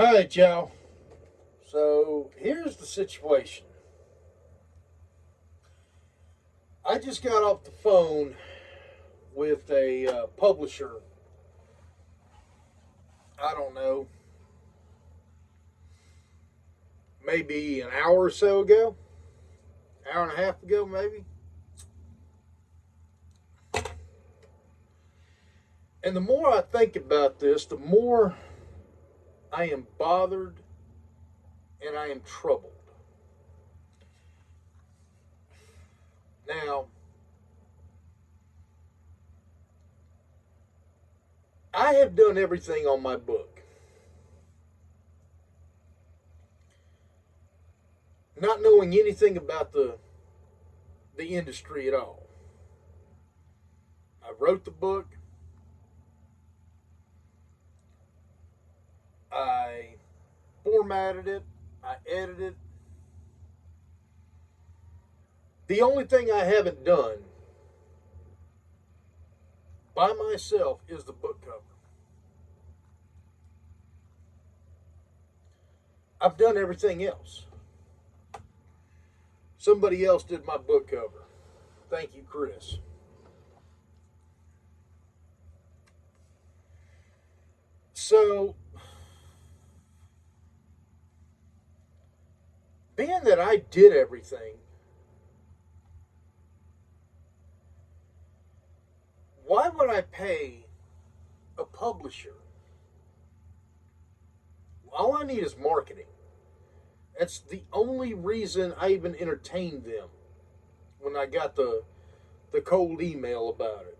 All right, y'all. So here's the situation. I just got off the phone with a publisher. I don't know, maybe an hour or so ago, hour and a half ago, maybe. And the more I think about this, the more I am bothered and I am troubled. Now, I have done everything on my book, not knowing anything about the industry at all. I wrote the book. I formatted it. I edited it. The only thing I haven't done by myself is the book cover. I've done everything else. Somebody else did my book cover. Thank you, Chris. So, being that I did everything, why would I pay a publisher? All I need is marketing. That's the only reason I even entertained them when I got the cold email about it.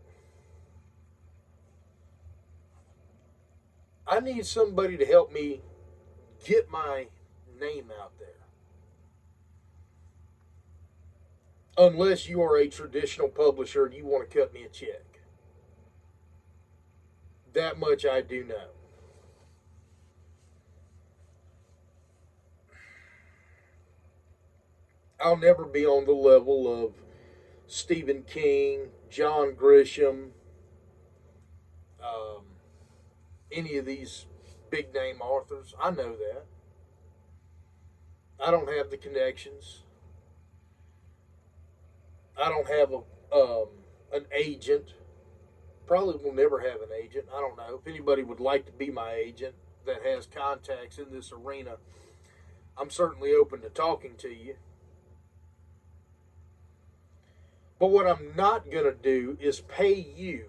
I need somebody to help me get my name out there. Unless you are a traditional publisher and you want to cut me a check. That much I do know. I'll never be on the level of Stephen King, John Grisham, um, any of these big name authors. I know that. I don't have the connections. I don't have an agent. Probably will never have an agent. I don't know. If anybody would like to be my agent that has contacts in this arena, I'm certainly open to talking to you. But what I'm not going to do is pay you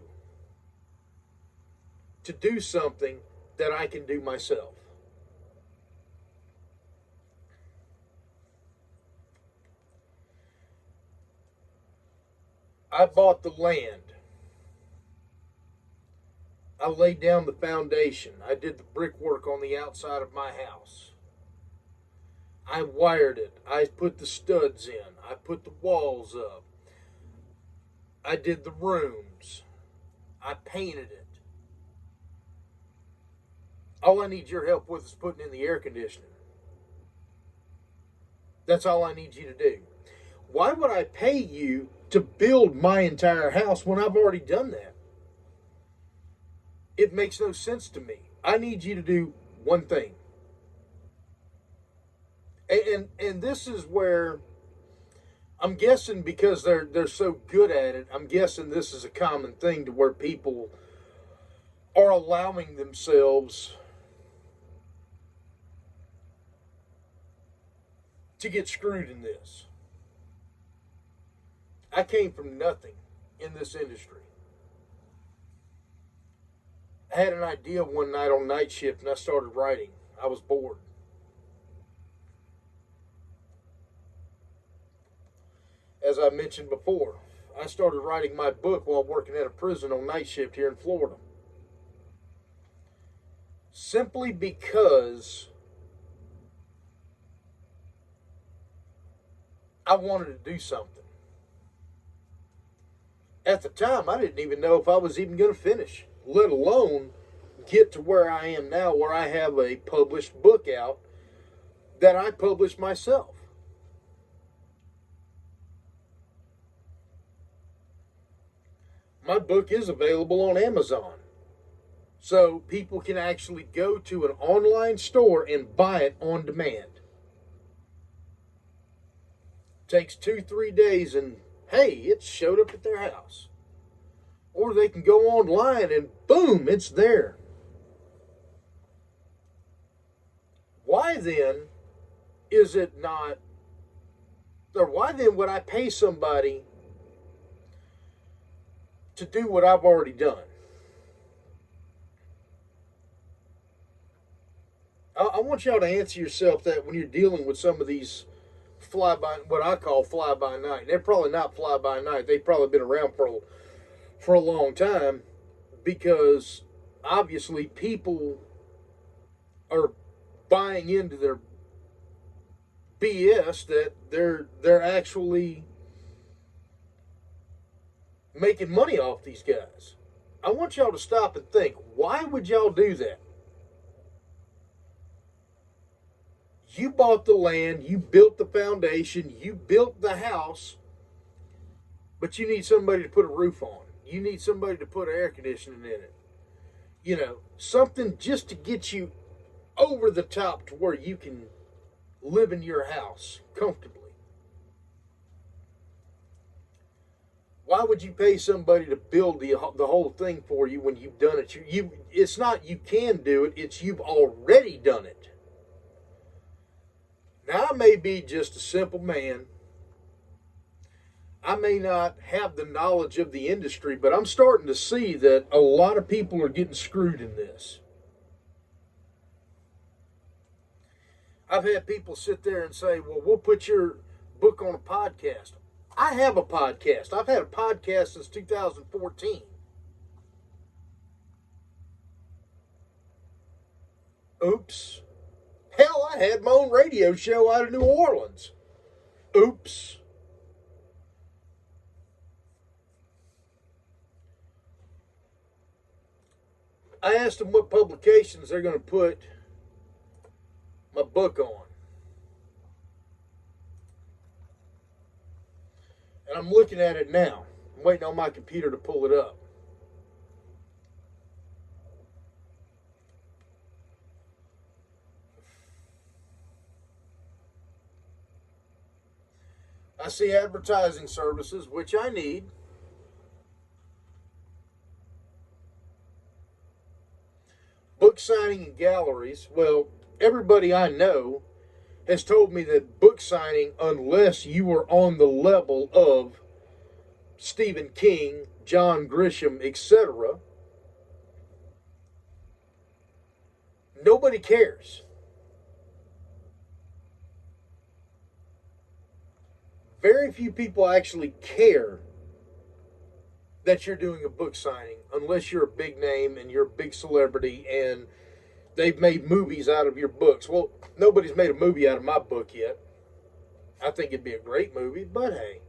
to do something that I can do myself. I bought the land. I laid down the foundation. I did the brickwork on the outside of my house. I wired it. I put the studs in. I put the walls up. I did the rooms. I painted it. All I need your help with is putting in the air conditioning. That's all I need you to do. Why would I pay you to build my entire house when I've already done that? It makes no sense to me. I need you to do one thing. And this is where I'm guessing, because they're so good at it, I'm guessing this is a common thing to where people are allowing themselves to get screwed in this. I came from nothing in this industry. I had an idea one night on night shift and I started writing. I was bored. As I mentioned before, I started writing my book while working at a prison on night shift here in Florida. Simply because I wanted to do something. At the time, I didn't even know if I was even going to finish, let alone get to where I am now, where I have a published book out that I published myself. My book is available on Amazon. So people can actually go to an online store and buy it on demand. Takes 2-3 days and hey, it showed up at their house. Or they can go online and boom, it's there. Why then is it not, or why then would I pay somebody to do what I've already done? I want y'all to answer yourself that when you're dealing with some of these what I call fly by night. They're probably not fly by night. They've probably been around for a long time, because obviously people are buying into their BS that they're actually making money off these guys. I want y'all to stop and think, why would y'all do that? You bought the land, you built the foundation, you built the house, but you need somebody to put a roof on. You need somebody to put air conditioning in it. You know, something just to get you over the top to where you can live in your house comfortably. Why would you pay somebody to build the whole thing for you when you've done it? It's not you can do it, it's you've already done it. Now, I may be just a simple man. I may not have the knowledge of the industry, but I'm starting to see that a lot of people are getting screwed in this. I've had people sit there and say, well, we'll put your book on a podcast. I have a podcast. I've had a podcast since 2014. Oops. Hell, I had my own radio show out of New Orleans. Oops. I asked them what publications they're going to put my book on. And I'm looking at it now. I'm waiting on my computer to pull it up. I see advertising services, which I need. Book signing and galleries. Well, everybody I know has told me that book signing, unless you are on the level of Stephen King, John Grisham, etc., nobody cares. Very few people actually care that you're doing a book signing, unless you're a big name and you're a big celebrity and they've made movies out of your books. Well, nobody's made a movie out of my book yet. I think it'd be a great movie, but hey.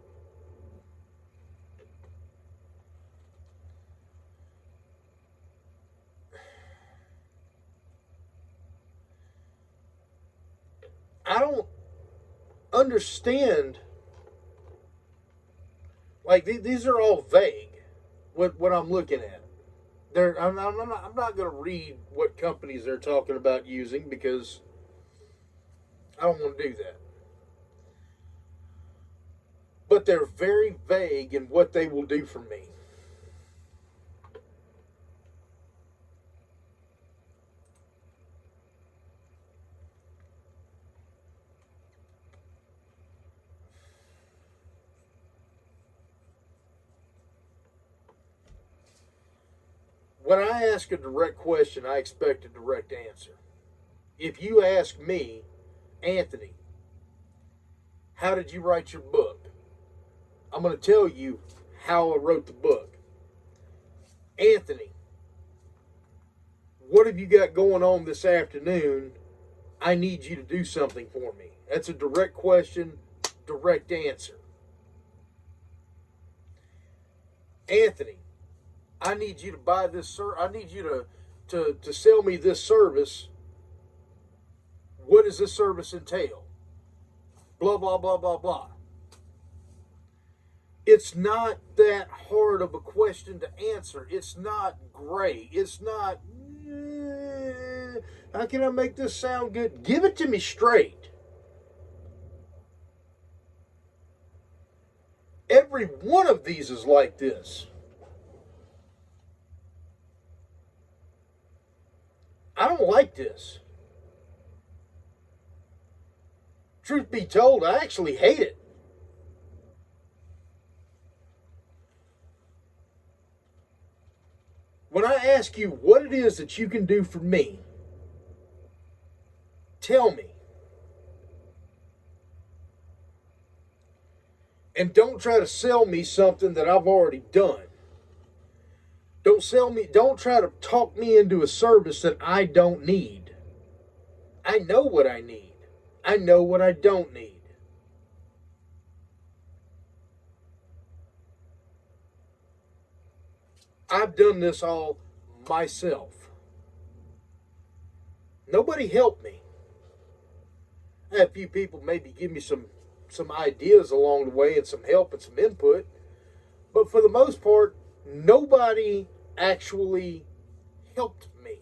I don't understand. Like, these are all vague, what I'm looking at. I'm not going to read what companies they're talking about using, because I don't want to do that. But they're very vague in what they will do for me. When I ask a direct question, I expect a direct answer. If you ask me, Anthony, how did you write your book? I'm going to tell you how I wrote the book. Anthony, what have you got going on this afternoon? I need you to do something for me. That's a direct question, direct answer. Anthony, I need you to buy this, I need you to sell me this service. What does this service entail? Blah, blah, blah, blah, blah. It's not that hard of a question to answer. It's not gray. It's not How can I make this sound good? Give it to me straight. Every one of these is like this. I don't like this. Truth be told, I actually hate it. When I ask you what it is that you can do for me, tell me. And don't try to sell me something that I've already done. Don't try to talk me into a service that I don't need. I know what I need. I know what I don't need. I've done this all myself. Nobody helped me. I had a few people maybe give me some ideas along the way and some help and some input. But for the most part, nobody actually helped me.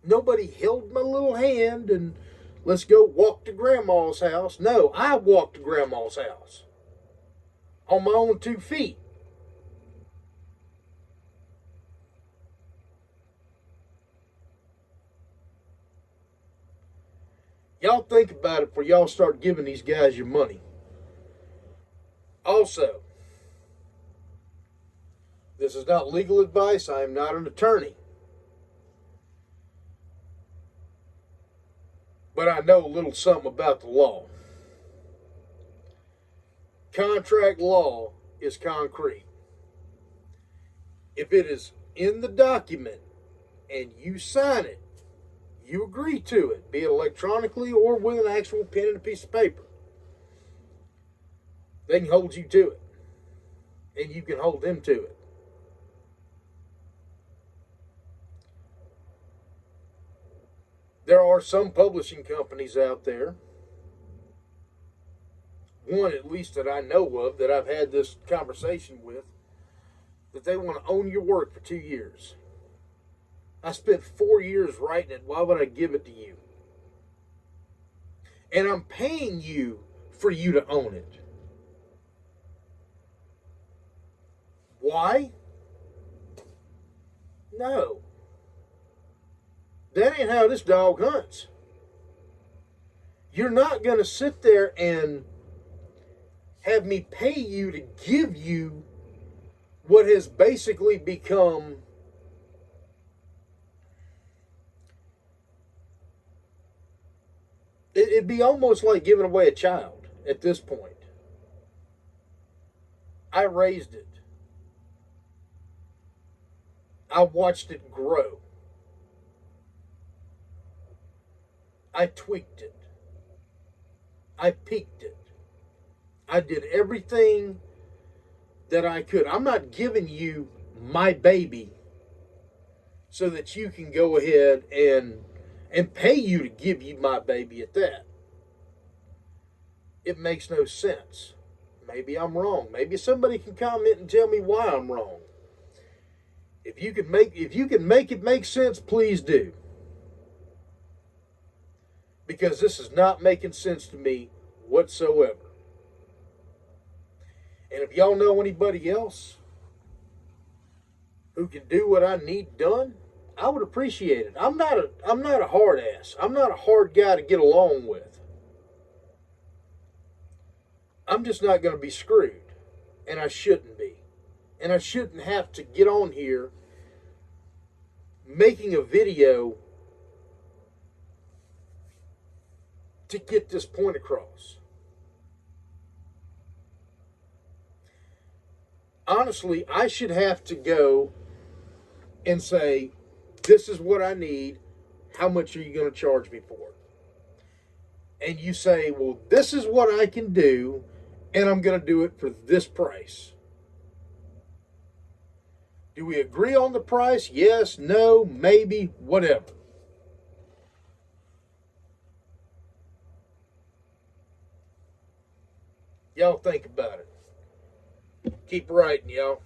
Nobody held my little hand and let's go walk to Grandma's house. No, I walked to Grandma's house on my own 2 feet. Y'all think about it before y'all start giving these guys your money. Also, this is not legal advice. I am not an attorney. But I know a little something about the law. Contract law is concrete. If it is in the document and you sign it, you agree to it, be it electronically or with an actual pen and a piece of paper, they can hold you to it. And you can hold them to it. There are some publishing companies out there, one at least that I know of, that I've had this conversation with, that they want to own your work for 2 years. I spent 4 years writing it. Why would I give it to you? And I'm paying you for you to own it. Why? No. That ain't how this dog hunts. You're not going to sit there and have me pay you to give you what has basically become it'd be almost like giving away a child at this point. I raised it. I watched it grow. I tweaked it. I peaked it. I did everything that I could. I'm not giving you my baby so that you can go ahead and pay you to give you my baby at that. It makes no sense. Maybe I'm wrong. Maybe somebody can comment and tell me why I'm wrong. If you can make it make sense, please do. Because this is not making sense to me whatsoever. And if y'all know anybody else who can do what I need done, I would appreciate it. I'm not a hard ass. I'm not a hard guy to get along with. I'm just not going to be screwed. And I shouldn't be. And I shouldn't have to get on here making a video to get this point across. Honestly, I should have to go and say, this is what I need. How much are you going to charge me for it? And you say, well, this is what I can do, and I'm going to do it for this price. Do we agree on the price? Yes, no, maybe, whatever. Y'all think about it. Keep writing, y'all.